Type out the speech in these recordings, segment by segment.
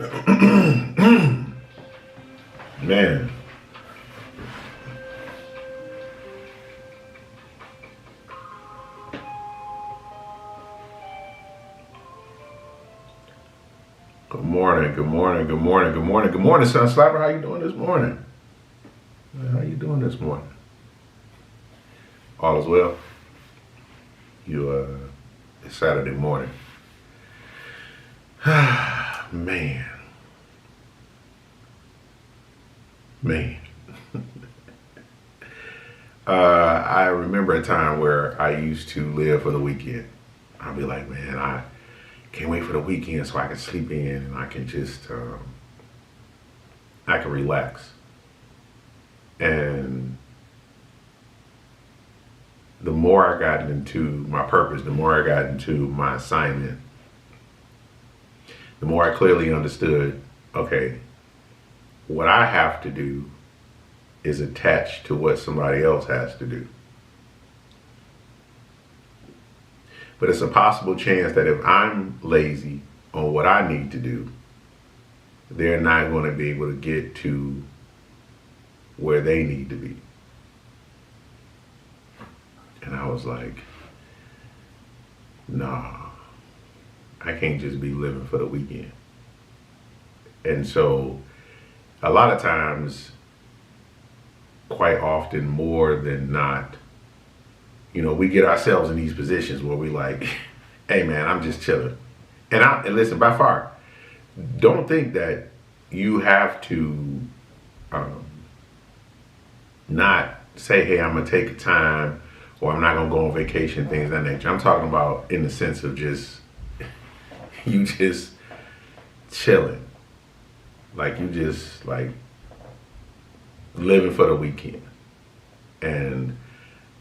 Man, good morning, good morning, good morning, good morning, good morning, Sun Slapper. How you doing this morning? How you doing this morning? All is well. It's Saturday morning. Man, man. I remember a time where I used to live for the weekend. I'd be like, man, I can't wait for the weekend so I can sleep in and I can just, I can relax. And the more I got into my purpose, the more I got into my assignment, the more I clearly understood, okay, what I have to do is attached to what somebody else has to do. But it's a possible chance that if I'm lazy on what I need to do, they're not going to be able to get to where they need to be. And I was like, nah, I can't just be living for the weekend. And so a lot of times, quite often, more than not, we get ourselves in these positions where we like, hey man, I'm just chilling. And listen, by far, don't think that you have to not say, hey, I'm gonna take time or I'm not gonna go on vacation, things of that nature. I'm talking about in the sense of just you just chilling. Like you just like living for the weekend. And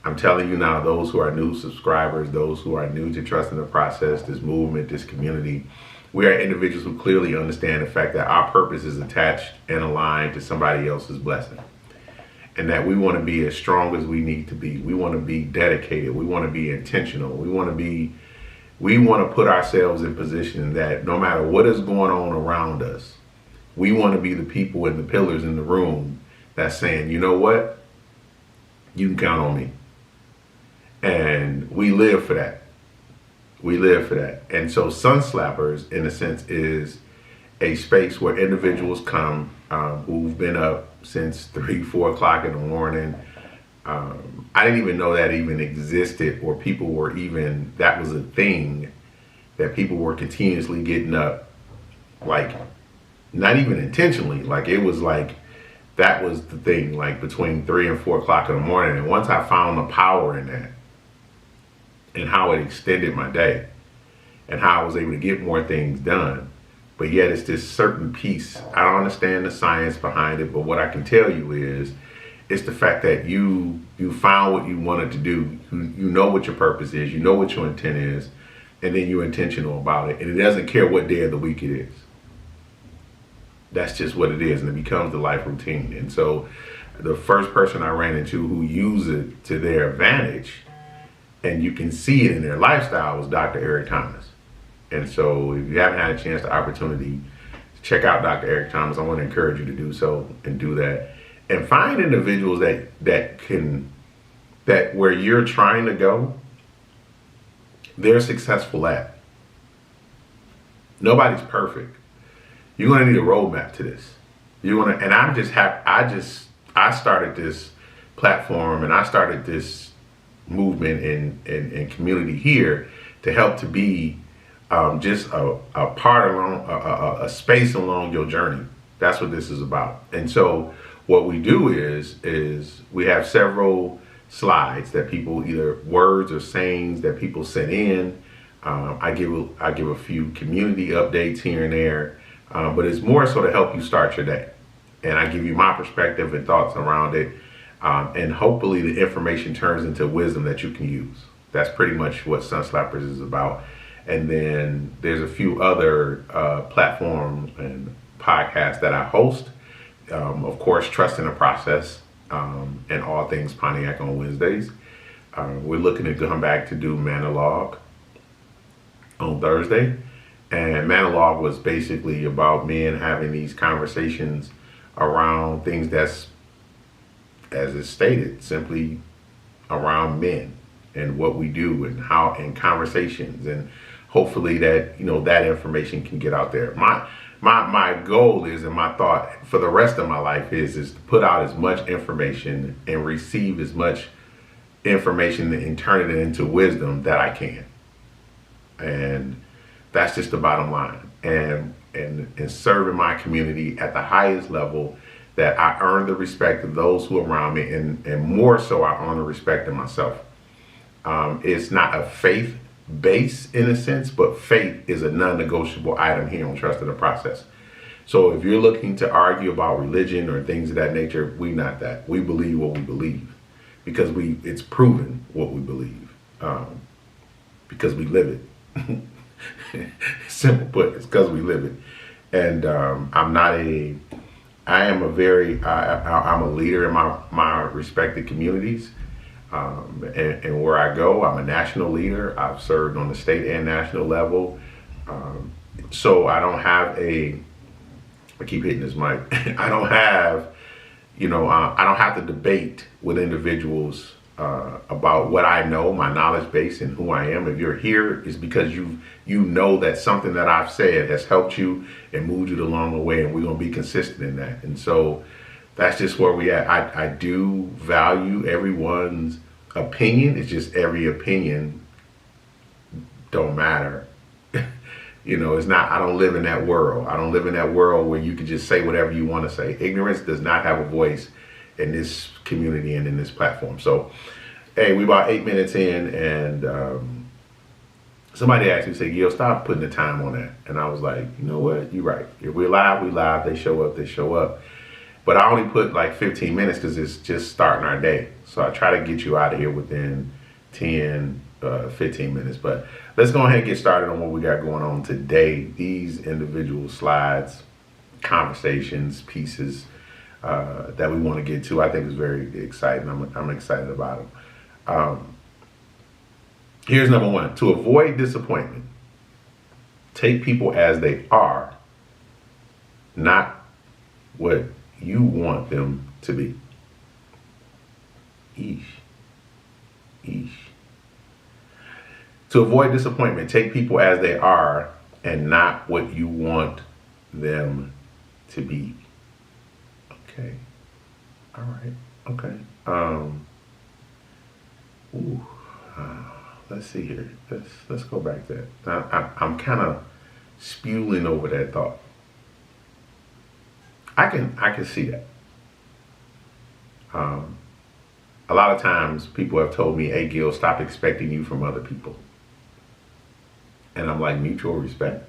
I'm telling you now, those who are new subscribers, those who are new to trusting the process, this movement, this community, we are individuals who clearly understand the fact that our purpose is attached and aligned to somebody else's blessing. And that we want to be as strong as we need to be. We want to be dedicated. We want to be intentional. We want to put ourselves in position that no matter what is going on around us, we want to be the people and the pillars in the room that's saying, you know what? You can count on me. And we live for that. We live for that. And so Sun Slappers, in a sense, is a space where individuals come who've been up since 3, 4 o'clock in the morning. I didn't even know that even existed, or people were even, that was a thing, that people were continuously getting up, like, not even intentionally. Like, it was like, that was the thing, like between 3 and 4 o'clock in the morning. And once I found the power in that, and how it extended my day, and how I was able to get more things done. But yet it's this certain piece. I don't understand the science behind it, but what I can tell you is it's the fact that you found what you wanted to do. You know what your purpose is, you know what your intent is, and then you're intentional about it. And it doesn't care what day of the week it is. That's just what it is, and it becomes the life routine. And so the first person I ran into who used it to their advantage, and you can see it in their lifestyle, was Dr. Eric Thomas. And so if you haven't had a chance, the opportunity to check out Dr. Eric Thomas, I want to encourage you to do so and do that. And find individuals that where you're trying to go, they're successful at. Nobody's perfect. You're gonna need a roadmap to this. And I'm just happy. I started this platform and I started this movement and community here to help to be just a part along a space along your journey. That's what this is about. And so what we do is we have several slides that people, either words or sayings that people send in. I give a few community updates here and there, but it's more so to help you start your day. And I give you my perspective and thoughts around it. And hopefully the information turns into wisdom that you can use. That's pretty much what Sun Slappers is about. And then there's a few other platforms and podcasts that I host. Of course, Trust in the Process and All Things Pontiac on Wednesdays. We're looking to come back to do Monologue on Thursday. And monologue was basically about men having these conversations around things that's, as it's stated, simply around men and what we do and how, and conversations, and hopefully that, that information can get out there. My goal is, and my thought for the rest of my life is to put out as much information and receive as much information and turn it into wisdom that I can. And that's just the bottom line. And serving my community at the highest level, that I earn the respect of those who are around me, and more so I earn the respect of myself. It's not a faith base in a sense, but faith is a non-negotiable item here on Trust in the Process. So if you're looking to argue about religion or things of that nature, we not that. We believe what we believe because it's proven what we believe, because we live it. Simple put, it's because we live it. And I'm a leader in my respected communities. And where I go, I'm a national leader. I've served on the state and national level. So I don't have I keep hitting this mic. I don't have to debate with individuals about what I know, my knowledge base, and who I am. If you're here, it's because you know that something that I've said has helped you and moved you along the way, and we're going to be consistent in that. And so that's just where we at. I do value everyone's opinion. It's just every opinion don't matter. It's not, I don't live in that world. I don't live in that world where you can just say whatever you want to say. Ignorance does not have a voice in this community and in this platform. So, hey, we about 8 minutes in, and somebody asked me, say, "Yo, stop putting the time on that." And I was like, you know what? You're right. If we're live, we live. They show up, they show up. But I only put like 15 minutes because it's just starting our day. So I try to get you out of here within 10, 15 minutes. But let's go ahead and get started on what we got going on today. These individual slides, conversations, pieces that we want to get to, I think is very exciting. I'm excited about them. Here's number one. To avoid disappointment, take people as they are, not what you want them to be. Eesh. To avoid disappointment, take people as they are and not what you want them to be. Okay. All right. Okay. Let's see here. Let's go back to that. I'm kind of spewing over that thought. I can see that. A lot of times people have told me, "Hey, Gil, stop expecting you from other people." And I'm like, mutual respect.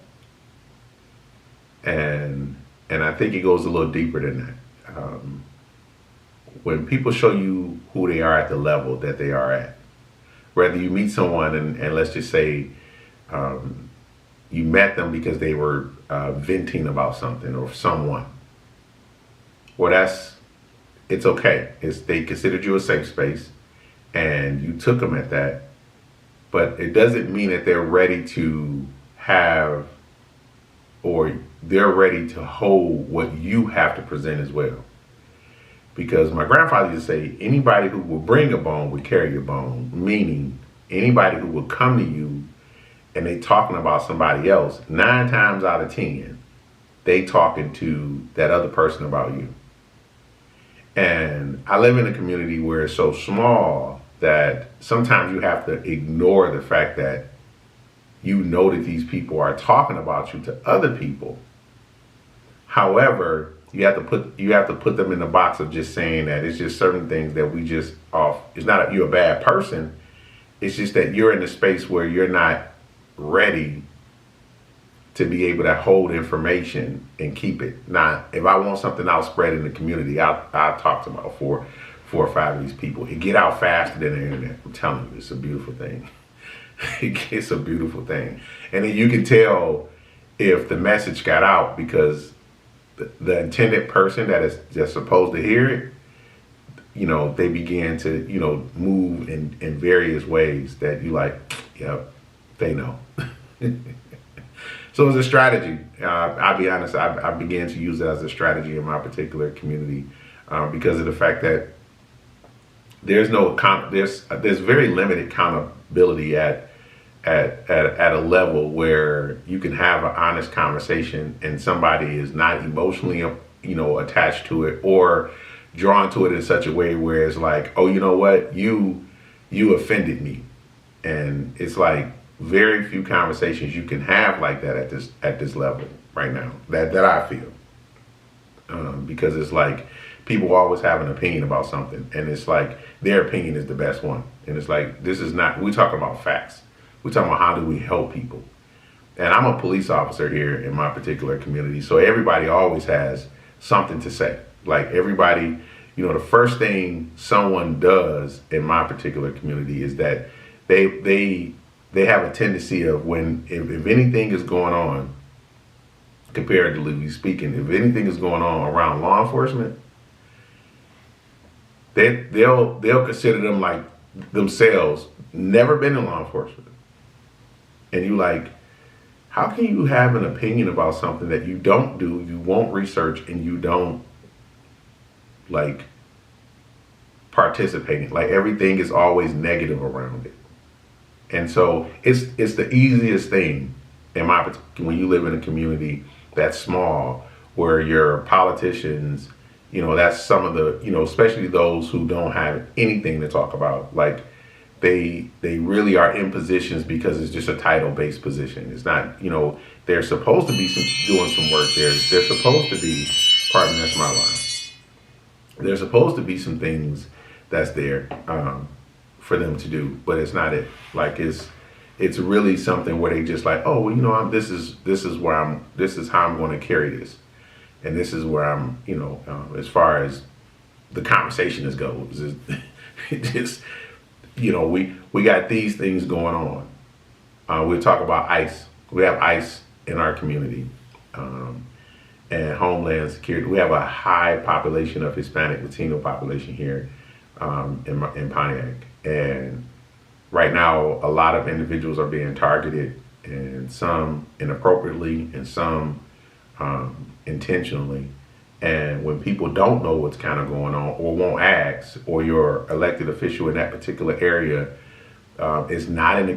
And I think it goes a little deeper than that. When people show you who they are at the level that they are at, whether you meet someone and let's just say you met them because they were venting about something or someone, well, it's okay. They considered you a safe space and you took them at that, but it doesn't mean that they're ready to have, or they're ready to hold what you have to present as well. Because my grandfather used to say, anybody who will bring a bone will carry a bone, meaning anybody who will come to you and they talking about somebody else, 9 times out of 10, they talking to that other person about you. And I live in a community where it's so small that sometimes you have to ignore the fact that you know that these people are talking about you to other people. However, you have to put them in the box of just saying that it's just certain things that we just off. It's not that you're a bad person. It's just that you're in a space where you're not ready to be able to hold information and keep it. Now, if I want something out spread in the community, I'll talk to about four or five of these people. It get out faster than the internet. I'm telling you, it's a beautiful thing. It's a beautiful thing. And then you can tell if the message got out because the intended person that is just supposed to hear it, they began to, move in various ways that you like, yep, they know. So it's a strategy. I'll be honest. I began to use it as a strategy in my particular community because of the fact that there's very limited accountability at a level where you can have an honest conversation and somebody is not emotionally attached to it or drawn to it in such a way where it's like, oh, you know what, you offended me. And it's like very few conversations you can have like that at this level right now that I feel, because it's like people always have an opinion about something, and it's like their opinion is the best one, and it's like this is not. We talking about facts. We talking about how do we help people. And I'm a police officer here in my particular community, so everybody always has something to say. Like everybody, the first thing someone does in my particular community is that they have a tendency of if anything is going on, comparatively speaking, if anything is going on around law enforcement, they'll consider them like themselves never been in law enforcement. And you like, how can you have an opinion about something that you don't do, you won't research, and you don't like participate in? Like everything is always negative around it. And so it's the easiest thing when you live in a community that's small, where your politicians, that's some of the, especially those who don't have anything to talk about. Like they really are in positions because it's just a title-based position. It's not, they're supposed to be doing some work. They're supposed to be, pardon me, that's my line. There's supposed to be some things that's there for them to do, but it's not it. Like it's really something where they just like, oh, well, this is how I'm going to carry this, and this is where I'm, as far as the conversation goes, it just, we got these things going on. We'll talk about ICE. We have ICE in our community, and Homeland Security. We have a high population of Hispanic Latino population here in Pontiac, and right now a lot of individuals are being targeted, and some inappropriately and some intentionally. And when people don't know what's kind of going on or won't ask, or your elected official in that particular area is not in a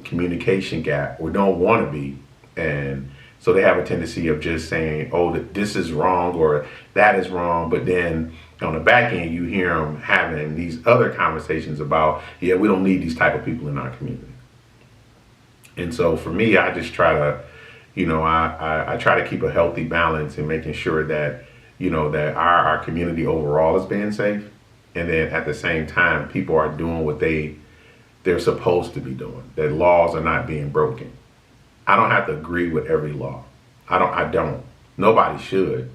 communication gap or don't want to be, and so they have a tendency of just saying, oh, this is wrong or that is wrong, but then on the back end you hear them having these other conversations about, yeah, we don't need these type of people in our community. And so for me, I just try to, I try to keep a healthy balance in making sure that, that our community overall is being safe. And then at the same time, people are doing what they're supposed to be doing, that laws are not being broken. I don't have to agree with every law. I don't. Nobody should,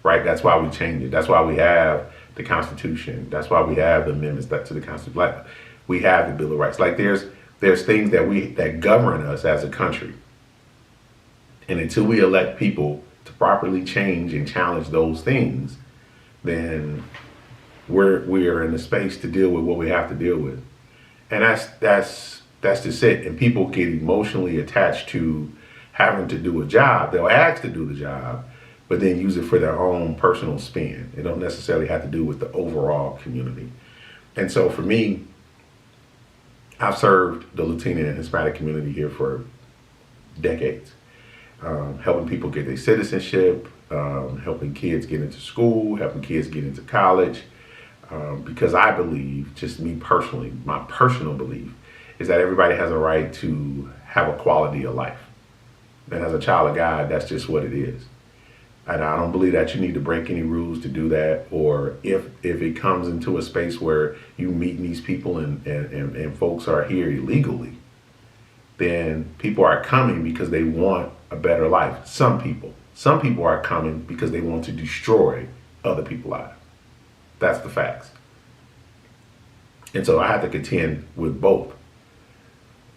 right? That's why we change it. That's why we have the Constitution. That's why we have the amendments to the Constitution. Like we have the Bill of Rights. Like there's things that govern us as a country. And until we elect people to properly change and challenge those things, then we are in a space to deal with what we have to deal with. And that's just it. And people get emotionally attached to having to do a job. They'll ask to do the job, but then use it for their own personal spin. It don't necessarily have to do with the overall community. And so for me, I've served the Latina and Hispanic community here for decades, helping people get their citizenship, helping kids get into school, helping kids get into college, because I believe, just me personally, my personal belief, is that everybody has a right to have a quality of life. And as a child of God, that's just what it is. And I don't believe that you need to break any rules to do that, or if it comes into a space where you meet these people and folks are here illegally, then people are coming because they want a better life. Some people are coming because they want to destroy other people's lives. That's the facts. And so I have to contend with both,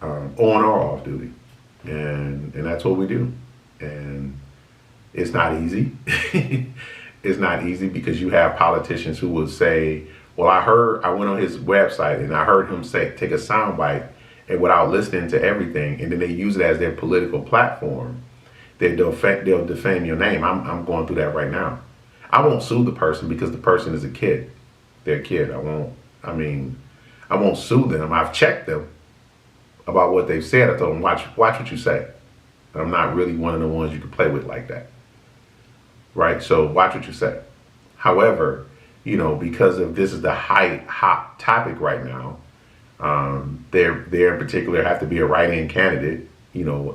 on or off duty. And that's what we do. And it's not easy. It's not easy because you have politicians who will say, well, I went on his website and I heard him take a soundbite and without listening to everything, and then they use it as their political platform. they'll defame your name. I'm going through that right now. I won't sue the person because the person is a kid. They're a kid. I won't sue them. I've checked them about what they've said. I told them, watch what you say. I'm not really one of the ones you can play with like that. Right? So watch what you say. However, because of this is the hot topic right now, they in particular have to be a write-in candidate,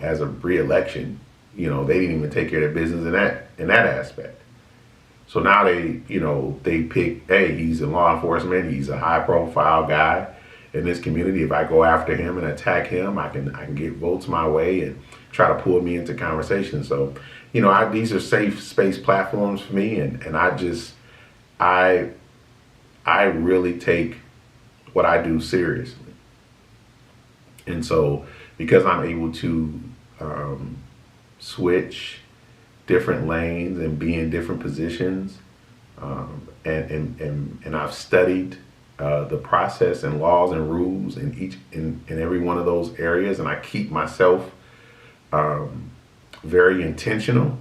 as a re-election. They didn't even take care of their business in that aspect. So now they pick, hey, he's in law enforcement, he's a high-profile guy in this community. If I go after him and attack him, I can get votes my way and try to pull me into conversation. So, these are safe space platforms for me, and I really take what I do seriously. And so, because I'm able to switch different lanes and be in different positions, and I've studied the process and laws and rules in every one of those areas, and I keep myself very intentional.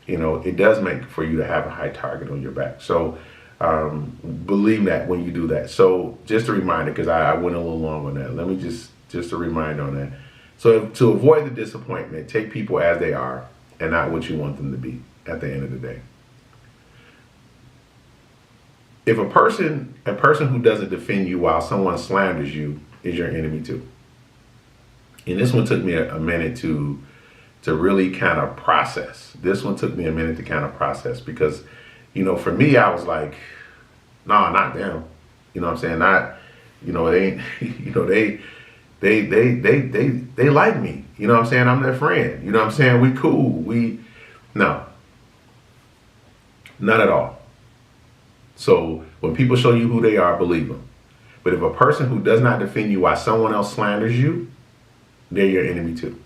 It does make for you to have a high target on your back. So believe that when you do that. So just a reminder, because I went a little long on that. Let me just a reminder on that. So to avoid the disappointment, take people as they are and not what you want them to be at the end of the day. If a person who doesn't defend you while someone slanders you is your enemy too. And this one took me a minute to really kind of process. This one took me a minute to kind of process because, for me, I was like, nah, not them. You know what I'm saying? Not, it ain't, they like me. You know what I'm saying? I'm their friend. You know what I'm saying? We cool. No, not at all. So when people show you who they are, believe them. But if a person who does not defend you while someone else slanders you, they're your enemy too.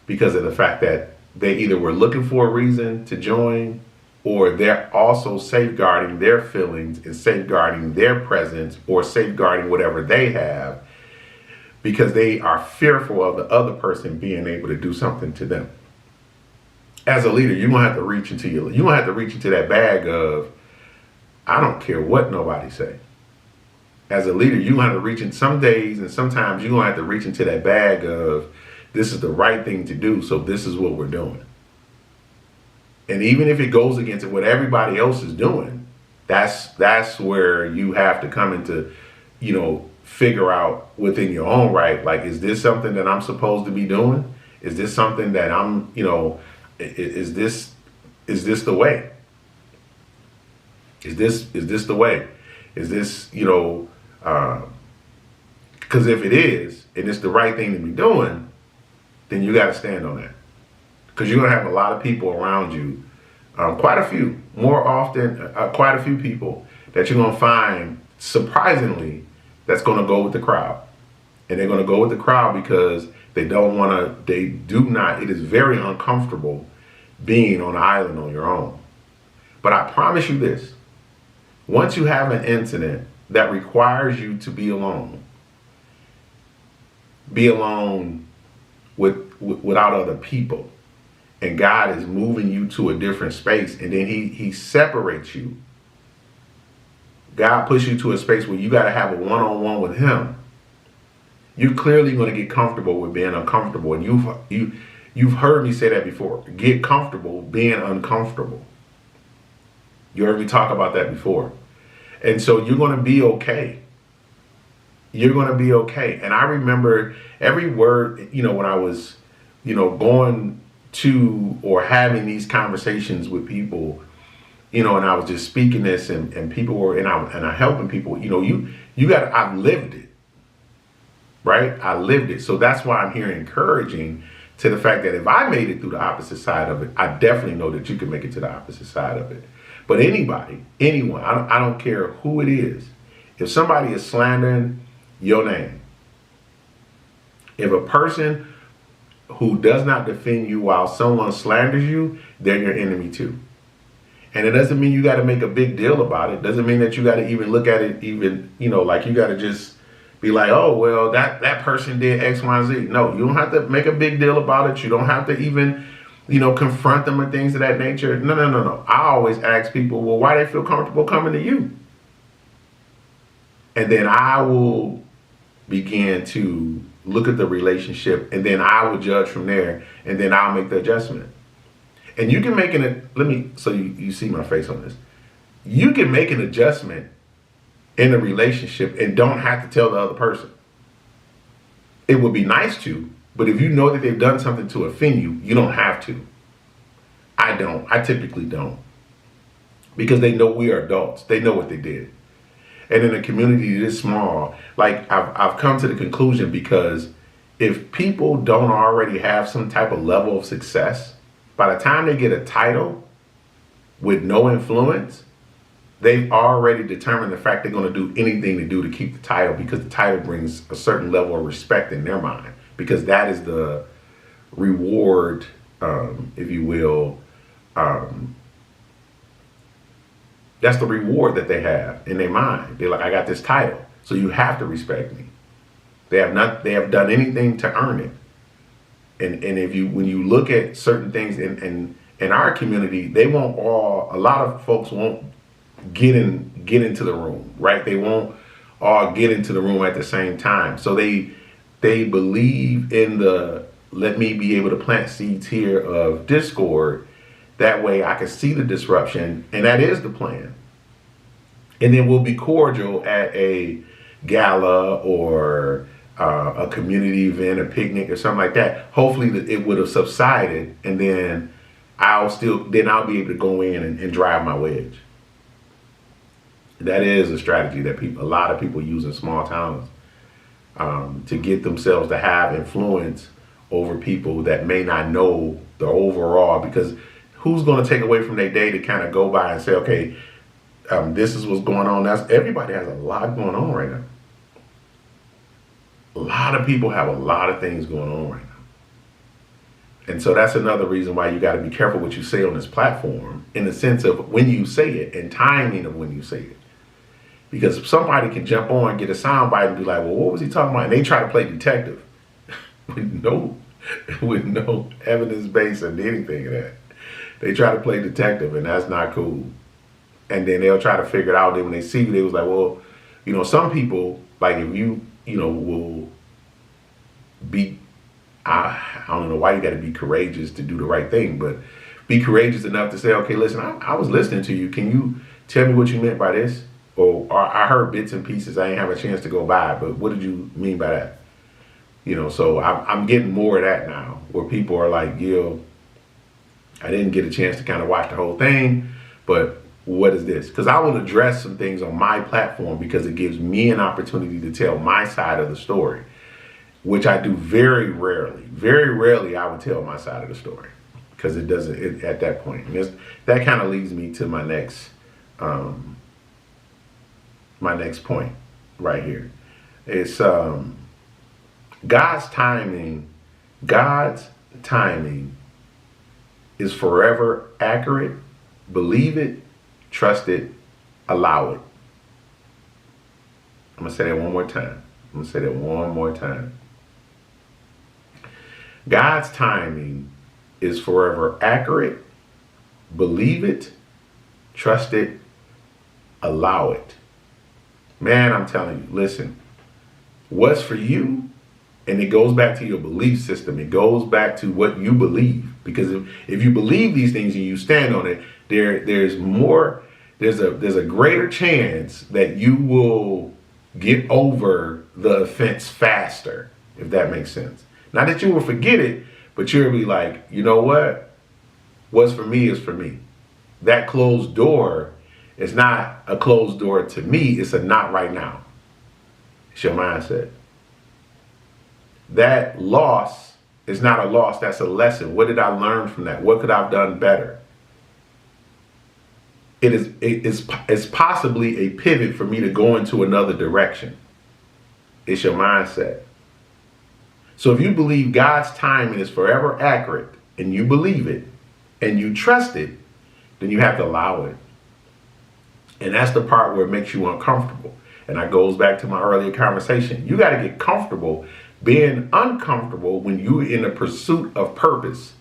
Because of the fact that they either were looking for a reason to join, or they're also safeguarding their feelings and safeguarding their presence or safeguarding whatever they have because they are fearful of the other person being able to do something to them. As a leader, you're gonna have to reach into that bag of, I don't care what nobody say. As a leader, you're gonna have to reach in some days, and sometimes you're gonna have to reach into that bag of, this is the right thing to do, so this is what we're doing. And even if it goes against what everybody else is doing, that's where you have to come into, figure out within your own right, like, is this something that I'm supposed to be doing? Is this something that I'm, is this the way? Is this the way? Is this, because if it is, and it's the right thing to be doing, then you got to stand on that. Because you're going to have a lot of people around you, quite a few people that you're going to find, surprisingly, that's going to go with the crowd. And they're going to go with the crowd because it is very uncomfortable being on an island on your own. But I promise you this, once you have an incident that requires you to be alone without other people, and God is moving you to a different space, and then he separates you. God puts you to a space where you got to have a one-on-one with him. You're clearly going to get comfortable with being uncomfortable, and you've heard me say that before. Get comfortable being uncomfortable. You heard me talk about that before. And so you're going to be okay. You're going to be okay. And I remember every word, when I was, going to or having these conversations with people, and I was just speaking this and people were, and I'm helping people, I've lived it, right? I lived it. So that's why I'm here encouraging to the fact that if I made it through the opposite side of it, I definitely know that you can make it to the opposite side of it. But anyone, I don't care who it is. If somebody is slandering your name, if a person who does not defend you while someone slanders you, they're your enemy too. And it doesn't mean you got to make a big deal about it. Doesn't mean that you got to even look at it like you got to just be like, oh, well, that person did X, Y, Z. No, you don't have to make a big deal about it. You don't have to even, confront them or things of that nature. No, no, no, no. I always ask people, well, why they feel comfortable coming to you? And then I will begin to look at the relationship, and then I will judge from there, and then I'll make the adjustment. And you can make so you see my face on this. You can make an adjustment in a relationship and don't have to tell the other person. It would be nice to, but if you know that they've done something to offend you, you don't have to. I don't. I typically don't. Because they know we are adults. They know what they did. And in a community this small, like I've come to the conclusion, because if people don't already have some type of level of success, by the time they get a title with no influence, they've already determined the fact they're going to do anything to do to keep the title, because the title brings a certain level of respect in their mind, because that is the reward, if you will. That's the reward that they have in their mind. They're like, I got this title, so you have to respect me. They have done anything to earn it. And when you look at certain things in our community, a lot of folks won't get into the room, right? They won't all get into the room at the same time. So they believe in the, let me be able to plant seeds here of discord. That way I can see the disruption, and that is the plan. And then we'll be cordial at a gala or a community event, a picnic or something like that. Hopefully it would have subsided, and then I'll be able to go in and drive my wedge. That is a strategy that a lot of people use in small towns to get themselves to have influence over people that may not know the overall, because who's going to take away from their day to kind of go by and say, okay, this is what's going on. Everybody has a lot going on right now. A lot of people have a lot of things going on right now. And so that's another reason why you got to be careful what you say on this platform, in the sense of when you say it and timing of when you say it. Because somebody can jump on, get a soundbite and be like, well, what was he talking about? And they try to play detective with no evidence base or anything of that. They try to play detective, and that's not cool. And then they'll try to figure it out. Then when they see you, they was like, well, some people, like, if you, will be, I don't know why you got to be courageous to do the right thing, but be courageous enough to say, okay, listen, I was listening to you. Can you tell me what you meant by this? Or I heard bits and pieces. I didn't have a chance to go by, but what did you mean by that? So I'm getting more of that now, where people are like, I didn't get a chance to kind of watch the whole thing, but what is this? Because I will address some things on my platform, because it gives me an opportunity to tell my side of the story, which I do very rarely. Very rarely I would tell my side of the story, because it doesn't at that point. And that kind of leads me to my next point right here. It's God's timing. God's timing is forever accurate. Believe it, trust it, allow it. I'm going to say that one more time. God's timing is forever accurate. Believe it, trust it, allow it. Man, I'm telling you, listen, what's for you, and it goes back to your belief system. It goes back to what you believe. Because if you believe these things and you stand on it, there's a greater chance that you will get over the offense faster, if that makes sense. Not that you will forget it, but you'll be like, you know what? What's for me is for me. That closed door is not a closed door to me. It's a not right now. It's your mindset. That loss is not a loss. That's a lesson. What did I learn from that? What could I have done better? It's possibly a pivot for me to go into another direction. It's your mindset. So if you believe God's timing is forever accurate, and you believe it, and you trust it, then you have to allow it. And that's the part where it makes you uncomfortable. And that goes back to my earlier conversation. You got to get comfortable being uncomfortable when you're in the pursuit of purpose.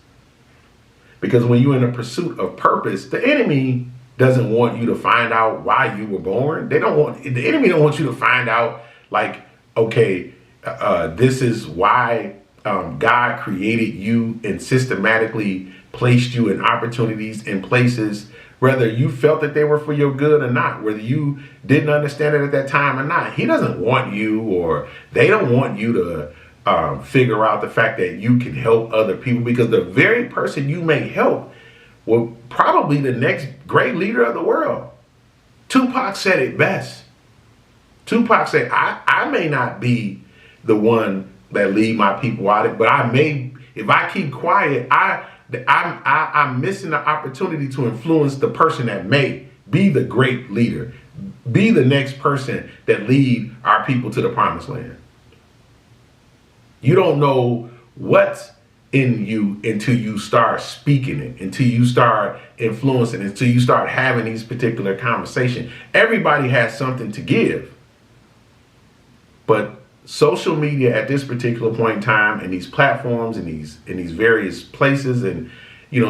Because when you're in the pursuit of purpose, the enemy doesn't want you to find out why you were born. The enemy don't want you to find out, like, okay, this is why God created you and systematically placed you in opportunities and places, whether you felt that they were for your good or not, whether you didn't understand it at that time or not. He doesn't want you, or they don't want you to figure out the fact that you can help other people, because the very person you may help will probably the next great leader of the world. Tupac said it best. Tupac said, I may not be the one that lead my people out, but I may, if I keep quiet, I'm missing the opportunity to influence the person that may be the great leader, be the next person that lead our people to the promised land. You don't know what's in you until you start speaking it, until you start influencing it, until you start having these particular conversations. Everybody has something to give. But social media at this particular point in time, and these platforms and these various places, and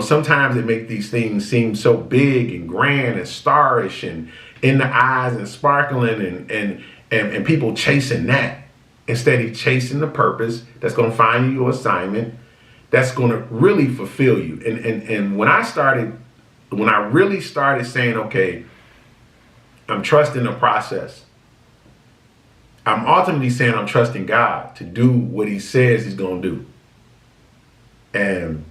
sometimes it makes these things seem so big and grand and starish and in the eyes and sparkling, and people chasing that instead of chasing the purpose that's going to find you your assignment, that's going to really fulfill you. And when I really started saying, okay, I'm trusting the process, I'm ultimately saying I'm trusting God to do what he says he's going to do. And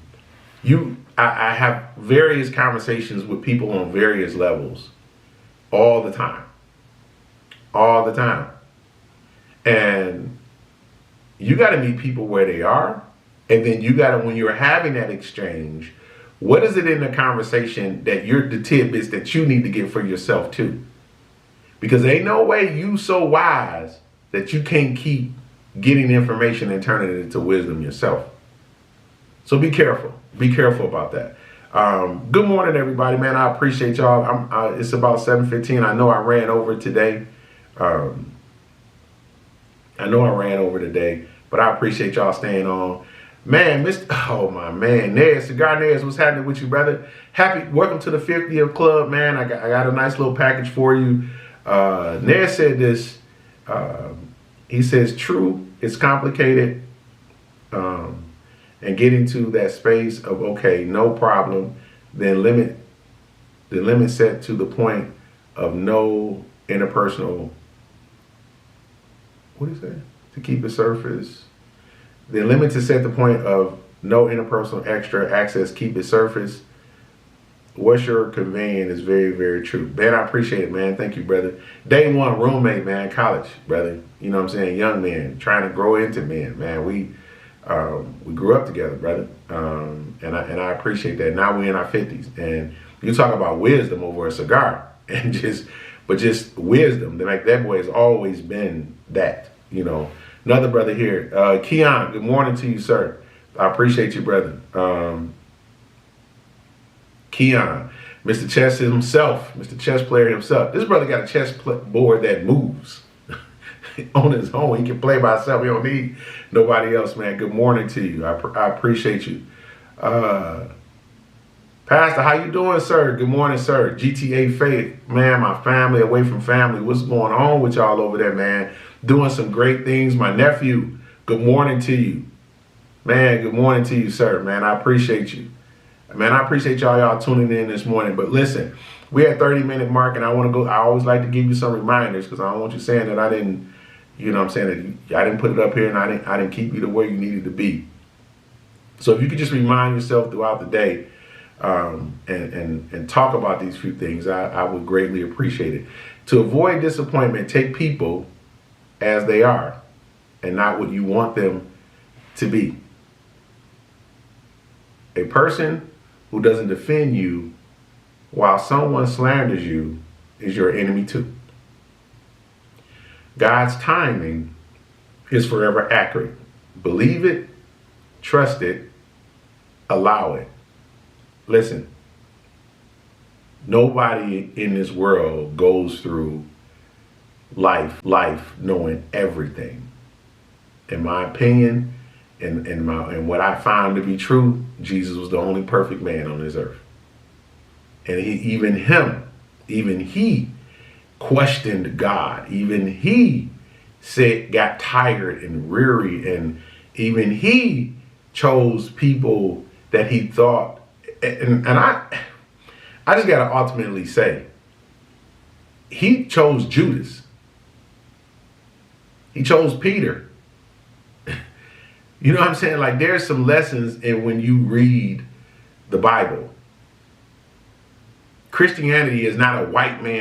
I have various conversations with people on various levels all the time. And you got to meet people where they are. And then you got to, when you're having that exchange, what is it in the conversation that the tidbits that you need to get for yourself too? Because ain't no way you so wise that you can't keep getting information and turning it into wisdom yourself. So be careful. Be careful about that. Good morning, everybody, man. I appreciate y'all. It's about 7:15. I know I ran over today. But I appreciate y'all staying on. Man, Nez, Cigar Nez, what's happening with you, brother? Welcome to the 50th club, man. I got a nice little package for you. Nez said this. He says, true, it's complicated. And get into that space of, okay, no problem. Then limit set to the point of no interpersonal. What is that? To keep it surface. The limit to set the point of no interpersonal extra access, keep it surface. What you're conveying is very, very true. Man, I appreciate it, man. Thank you, brother. Day one roommate, man, college, brother. You know what I'm saying? Young men, trying to grow into men, man. We grew up together, brother. And I appreciate that. Now we're in our 50s. And you talk about wisdom over a cigar. And just wisdom. Like, that boy has always been that, Another brother here, Keon, good morning to you, sir. I appreciate you, brother. Keon, Mr. Chess himself, Mr. Chess player himself. This brother got a chess board that moves on his own. He can play by himself. He don't need nobody else, man. Good morning to you. I appreciate you. Pastor, how you doing, sir? Good morning, sir. GTA Faith, man, my family, away from family. What's going on with y'all over there, man? Doing some great things. My nephew, good morning to you. Man, good morning to you, sir. Man, I appreciate you. Man, I appreciate y'all tuning in this morning. But listen, we're at 30-minute mark, and I always like to give you some reminders, because I don't want you saying that I didn't, that I didn't put it up here and I didn't keep you to where you needed to be. So if you could just remind yourself throughout the day, and talk about these few things, I would greatly appreciate it. To avoid disappointment, take people as they are and not what you want them to be. A person who doesn't defend you while someone slanders you is your enemy too. God's timing is forever accurate. Believe it, trust it, allow it. Listen, nobody in this world goes through life knowing everything. In my opinion, and what I found to be true, Jesus was the only perfect man on this earth. And even he questioned God. Even he got tired and weary, and even he chose people that he thought, and I just gotta ultimately say, he chose Judas. He chose Peter. You know what I'm saying? Like, there's some lessons in when you read the Bible. Christianity is not a white man